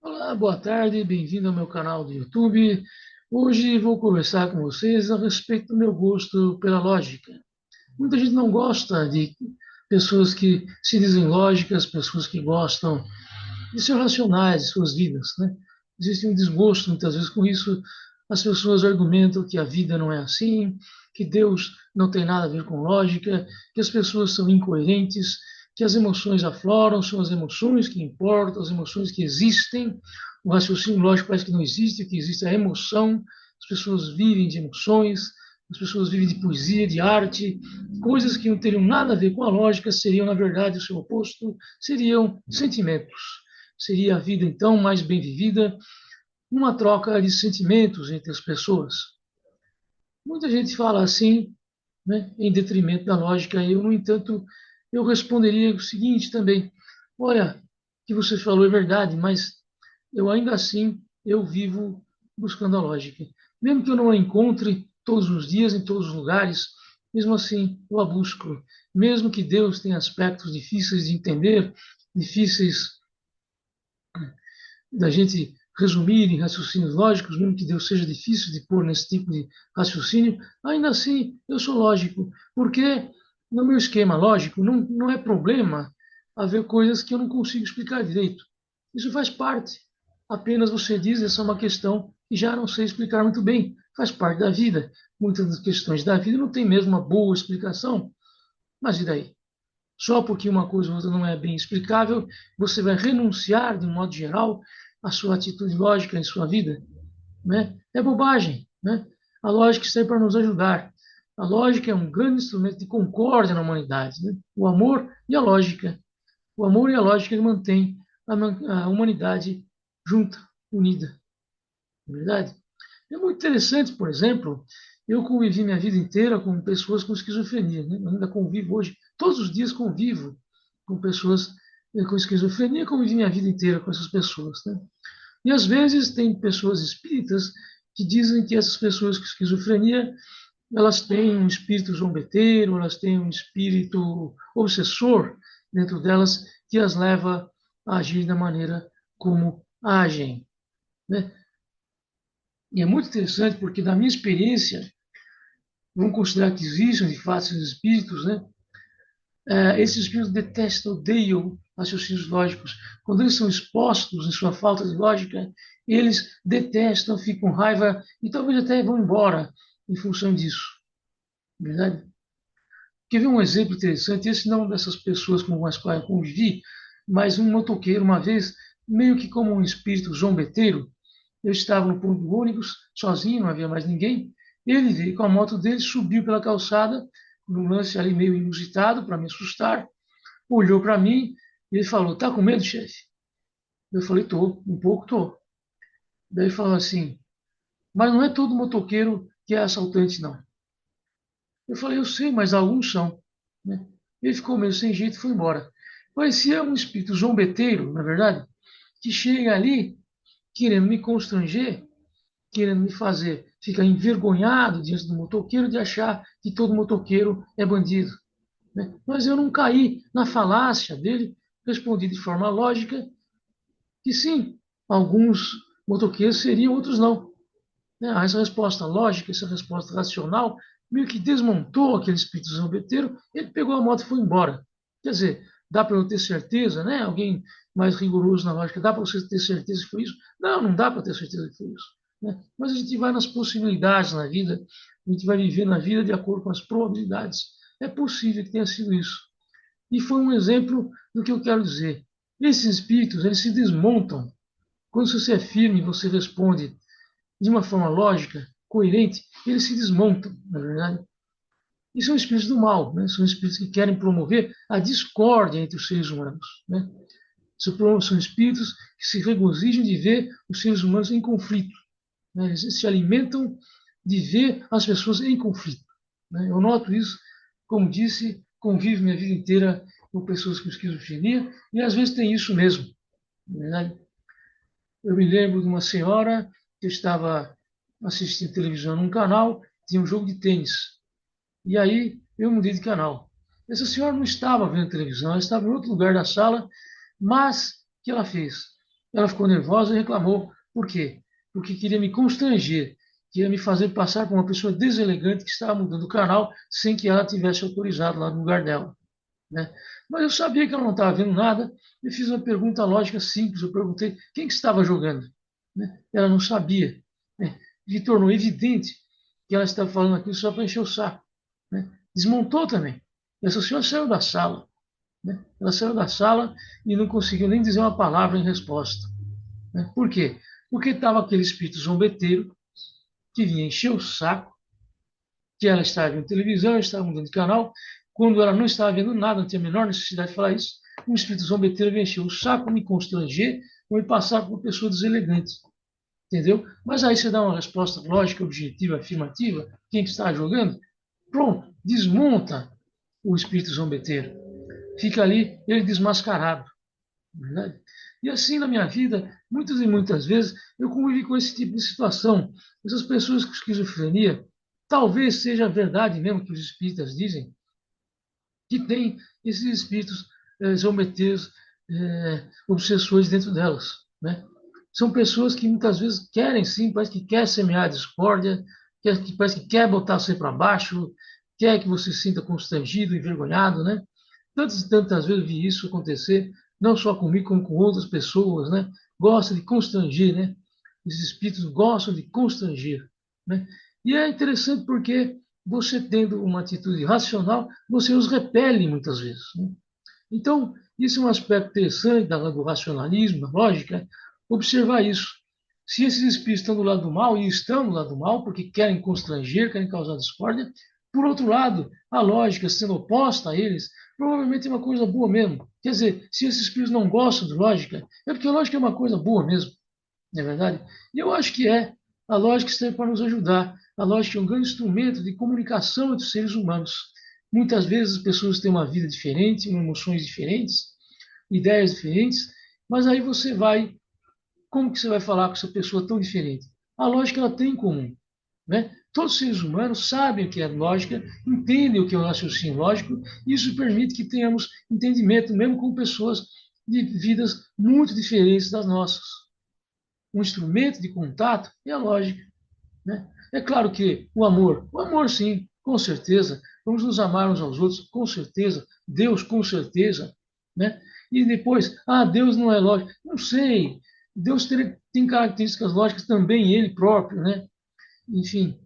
Olá, boa tarde, bem-vindo ao meu canal do YouTube. Hoje vou conversar com vocês a respeito do meu gosto pela lógica. Muita gente não gosta de pessoas que se dizem lógicas, pessoas que gostam de ser racionais em suas vidas, né? Existe um desgosto muitas vezes com isso. As pessoas argumentam que a vida não é assim, que Deus não tem nada a ver com lógica, que as pessoas são incoerentes, que as emoções afloram, são as emoções que importam, as emoções que existem. O raciocínio lógico parece que não existe, o que existe é a emoção. As pessoas vivem de emoções, as pessoas vivem de poesia, de arte, coisas que não teriam nada a ver com a lógica, seriam, na verdade, o seu oposto, seriam sentimentos. Seria a vida, então, mais bem vivida, uma troca de sentimentos entre as pessoas. Muita gente fala assim, né, em detrimento da lógica. Eu, no entanto, eu responderia o seguinte também: olha, o que você falou é verdade, mas eu ainda assim eu vivo buscando a lógica. Mesmo que eu não a encontre todos os dias, em todos os lugares, mesmo assim eu a busco. Mesmo que Deus tenha aspectos difíceis de entender, difíceis da gente resumir em raciocínios lógicos, mesmo que Deus seja difícil de pôr nesse tipo de raciocínio, ainda assim eu sou lógico, porque no meu esquema lógico não é problema haver coisas que eu não consigo explicar direito. Isso faz parte. Apenas você diz, essa é uma questão que já não sei explicar muito bem, faz parte da vida. Muitas das questões da vida não tem mesmo uma boa explicação, mas e daí? Só porque uma coisa ou outra não é bem explicável, você vai renunciar, de um modo geral, à sua atitude lógica em sua vida, né? É bobagem, né? A lógica está aí para nos ajudar. A lógica é um grande instrumento de concórdia na humanidade, né? O amor e a lógica. O amor e a lógica ele mantém a humanidade junta, unida, não é verdade? É muito interessante, por exemplo, eu convivi minha vida inteira com pessoas com esquizofrenia, né? Eu ainda convivo hoje, todos os dias convivo com pessoas com esquizofrenia, convivi minha vida inteira com essas pessoas, né? E às vezes tem pessoas espíritas que dizem que essas pessoas com esquizofrenia, elas têm um espírito zombeteiro, elas têm um espírito obsessor dentro delas que as leva a agir da maneira como agem, né? E é muito interessante porque, na minha experiência, vamos considerar que existem, de fato, esses espíritos, né? Esses espíritos detestam, odeiam raciocínios lógicos. Quando eles são expostos em sua falta de lógica, eles detestam, ficam com raiva e talvez até vão embora em função disso. Verdade? Quer ver um exemplo interessante? Esse não dessas pessoas com as quais eu convivi, mas um motoqueiro, uma vez, meio que como um espírito zombeteiro, eu estava no ponto do ônibus, sozinho, não havia mais ninguém. Ele veio com a moto dele, subiu pela calçada, num lance ali meio inusitado, para me assustar, olhou para mim e ele falou: Tá com medo, chefe? Eu falei: Tô, um pouco tô. Daí ele falou assim: Mas não é todo motoqueiro que é assaltante, não. Eu falei: Eu sei, mas alguns são. Né? Ele ficou meio sem jeito e foi embora. Parecia um espírito zombeteiro, na verdade, que chega ali querendo me constranger, querendo me fazer ficar envergonhado diante do motoqueiro de achar que todo motoqueiro é bandido. Né? Mas eu não caí na falácia dele, respondi de forma lógica que sim, alguns motoqueiros seriam, outros não. Né? Essa resposta lógica, essa resposta racional, meio que desmontou aquele espírito zombeteiro, ele pegou a moto e foi embora. Quer dizer, dá para eu ter certeza, né? Alguém mais rigoroso na lógica, dá para você ter certeza que foi isso? Não, não dá para ter certeza que foi isso. Né? Mas a gente vai nas possibilidades na vida, a gente vai viver na vida de acordo com as probabilidades. É possível que tenha sido isso. E foi um exemplo do que eu quero dizer. Esses espíritos, eles se desmontam. Quando você é firme, você responde de uma forma lógica, coerente, eles se desmontam, na verdade. E são espíritos do mal, né? São espíritos que querem promover a discórdia entre os seres humanos. Né? São espíritos que se regozijam de ver os seres humanos em conflito. Né? Eles se alimentam de ver as pessoas em conflito. Né? Eu noto isso, como disse, convivo minha vida inteira com pessoas com esquizofrenia e às vezes tem isso mesmo. Né? Eu me lembro de uma senhora que estava assistindo televisão num canal, tinha um jogo de tênis. E aí eu mudei de canal. Essa senhora não estava vendo televisão, ela estava em outro lugar da sala, mas o que ela fez? Ela ficou nervosa e reclamou. Por quê? Porque queria me constranger, queria me fazer passar por uma pessoa deselegante que estava mudando o canal sem que ela tivesse autorizado lá no lugar dela, né? Mas eu sabia que ela não estava vendo nada e fiz uma pergunta lógica simples. Eu perguntei quem que estava jogando, né? Ela não sabia, né? E tornou evidente que ela estava falando aquilo só para encher o saco, né? Desmontou também. Essa senhora saiu da sala, né? Ela saiu da sala e não conseguiu nem dizer uma palavra em resposta, né? Por quê? Porque estava aquele espírito zombeteiro que vinha encher o saco, que ela estava vendo televisão, estava mudando de canal, quando ela não estava vendo nada, não tinha a menor necessidade de falar isso, um espírito zombeteiro vinha encher o saco, me constranger, ou me passar por uma pessoa deselegante, entendeu? Mas aí você dá uma resposta lógica, objetiva, afirmativa, quem que está jogando, pronto, desmonta o espírito zombeteiro. Fica ali ele desmascarado. Verdade? E assim na minha vida, muitas e muitas vezes, eu convivi com esse tipo de situação. Essas pessoas com esquizofrenia, talvez seja verdade mesmo que os espíritas dizem, que tem esses espíritos zombeteiros, obsessores dentro delas, né? São pessoas que muitas vezes querem sim, parece que quer semear discórdia, parece que quer botar você para baixo, quer que você se sinta constrangido, envergonhado, né? Tantas e tantas vezes eu vi isso acontecer, não só comigo, como com outras pessoas, né? Gosta de constranger, né? Esses espíritos gostam de constranger, né? E é interessante porque você tendo uma atitude racional, você os repele muitas vezes, né? Então, isso é um aspecto interessante do racionalismo, da lógica, observar isso. Se esses espíritos estão do lado do mal, e estão do lado do mal, porque querem constranger, querem causar discórdia, por outro lado, a lógica sendo oposta a eles, provavelmente é uma coisa boa mesmo. Quer dizer, se esses espíritos não gostam de lógica, é porque a lógica é uma coisa boa mesmo, não é verdade? E eu acho que é. A lógica serve para nos ajudar. A lógica é um grande instrumento de comunicação entre os seres humanos. Muitas vezes as pessoas têm uma vida diferente, emoções diferentes, ideias diferentes, mas aí você vai, como que você vai falar com essa pessoa tão diferente? A lógica ela tem em comum, né? Todos os seres humanos sabem o que é lógica, entendem o que é o raciocínio lógico, e isso permite que tenhamos entendimento, mesmo com pessoas de vidas muito diferentes das nossas. Um instrumento de contato é a lógica, né? É claro que o amor sim, com certeza, vamos nos amar uns aos outros, com certeza, Deus com certeza, né? E depois, Deus não é lógico, não sei, Deus tem características lógicas também ele próprio, né? Enfim,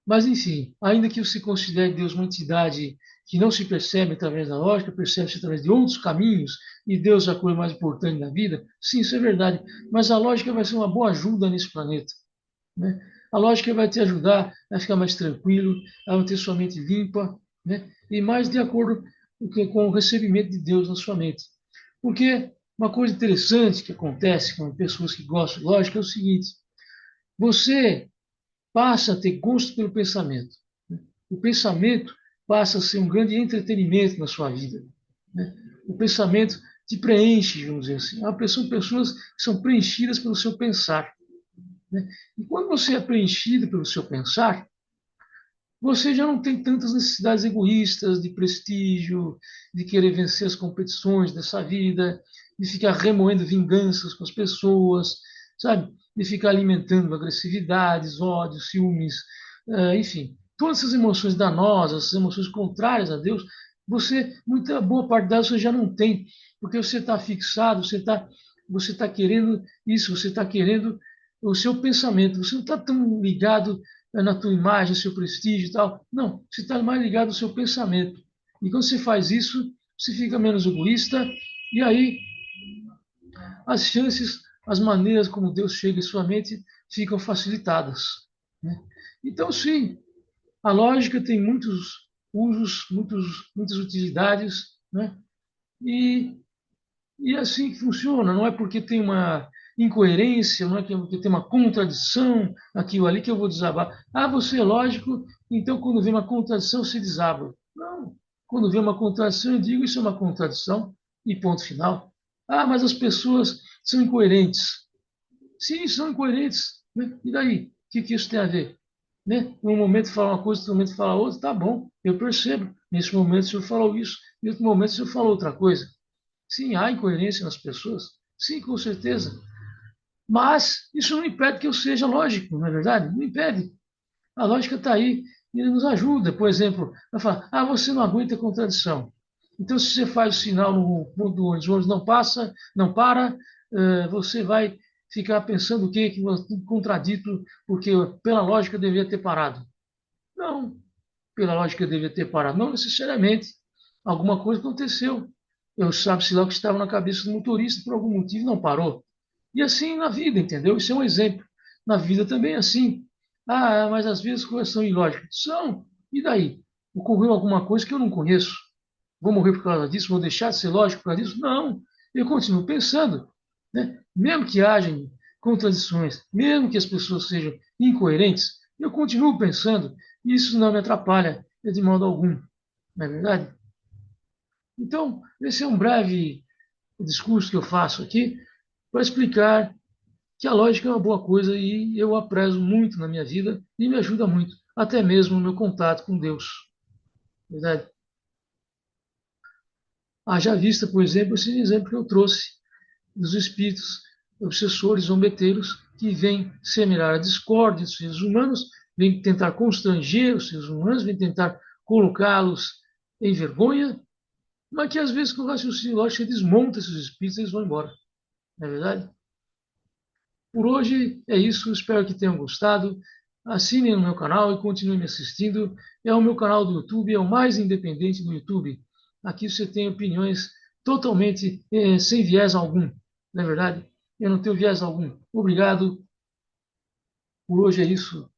mas enfim, ainda que você considere Deus uma entidade que não se percebe através da lógica, percebe-se através de outros caminhos, e Deus é a coisa mais importante da vida, sim, isso é verdade, mas a lógica vai ser uma boa ajuda nesse planeta, né? A lógica vai te ajudar a ficar mais tranquilo, a manter sua mente limpa, né? E mais de acordo com o recebimento de Deus na sua mente. Porque uma coisa interessante que acontece com pessoas que gostam de lógica é o seguinte: você passa a ter gosto pelo pensamento, né? O pensamento passa a ser um grande entretenimento na sua vida, né? O pensamento te preenche, vamos dizer assim. São pessoas que são preenchidas pelo seu pensar, né? E quando você é preenchido pelo seu pensar, você já não tem tantas necessidades egoístas de prestígio, de querer vencer as competições dessa vida, de ficar remoendo vinganças com as pessoas, sabe? De ficar alimentando agressividades, ódios, ciúmes, enfim. Todas essas emoções danosas, essas emoções contrárias a Deus, muita boa parte delas você já não tem, porque você está fixado, você tá querendo isso, você está querendo o seu pensamento, você não está tão ligado na tua imagem, seu prestígio e tal. Não, você está mais ligado ao seu pensamento. E quando você faz isso, você fica menos egoísta e aí as chances, as maneiras como Deus chega em sua mente ficam facilitadas, né? Então, sim, a lógica tem muitos usos, muitas utilidades, né? E, e é assim que funciona, não é porque tem uma incoerência, não é porque tem uma contradição aqui ou ali que eu vou desabar. Você é lógico, então quando vem uma contradição se desaba. Não, quando vem uma contradição eu digo isso é uma contradição e ponto final. Mas as pessoas são incoerentes. Sim, são incoerentes, né? E daí? O que isso tem a ver? Né? Num momento fala uma coisa, no momento fala outra, tá bom, eu percebo. Nesse momento o senhor falou isso, em outro momento o senhor falou outra coisa. Sim, há incoerência nas pessoas. Sim, com certeza. Mas isso não impede que eu seja lógico, não é verdade? Não impede. A lógica está aí e ele nos ajuda. Por exemplo, vai falar, você não aguenta contradição. Então, se você faz o sinal no ponto do ônibus não passa, não para, você vai ficar pensando o quê? Que tudo contradito, porque pela lógica deveria ter parado. Não, pela lógica deveria ter parado. Não necessariamente. Alguma coisa aconteceu. Eu sabe-se lá o que estava na cabeça do motorista, por algum motivo não parou. E assim na vida, entendeu? Isso é um exemplo. Na vida também é assim. Mas às vezes coisas são ilógicas. São. E daí? Ocorreu alguma coisa que eu não conheço. Vou morrer por causa disso? Vou deixar de ser lógico por causa disso? Não. Eu continuo pensando. Né? Mesmo que haja contradições, mesmo que as pessoas sejam incoerentes, eu continuo pensando. E isso não me atrapalha de modo algum. Não é verdade? Então, esse é um breve discurso que eu faço aqui para explicar que a lógica é uma boa coisa e eu a prezo muito na minha vida e me ajuda muito, até mesmo no meu contato com Deus. Verdade? Haja vista, por exemplo, esse exemplo que eu trouxe dos espíritos obsessores, zombeteiros, que vêm semear a discórdia dos seres humanos, vêm tentar constranger os seres humanos, vêm tentar colocá-los em vergonha, mas que às vezes com o raciocínio lógico desmonta esses espíritos e eles vão embora. Não é verdade? Por hoje é isso, espero que tenham gostado. Assinem no meu canal e continuem me assistindo. É o meu canal do YouTube, é o mais independente do YouTube. Aqui você tem opiniões totalmente sem viés algum, não é verdade? Eu não tenho viés algum. Obrigado. Por hoje é isso.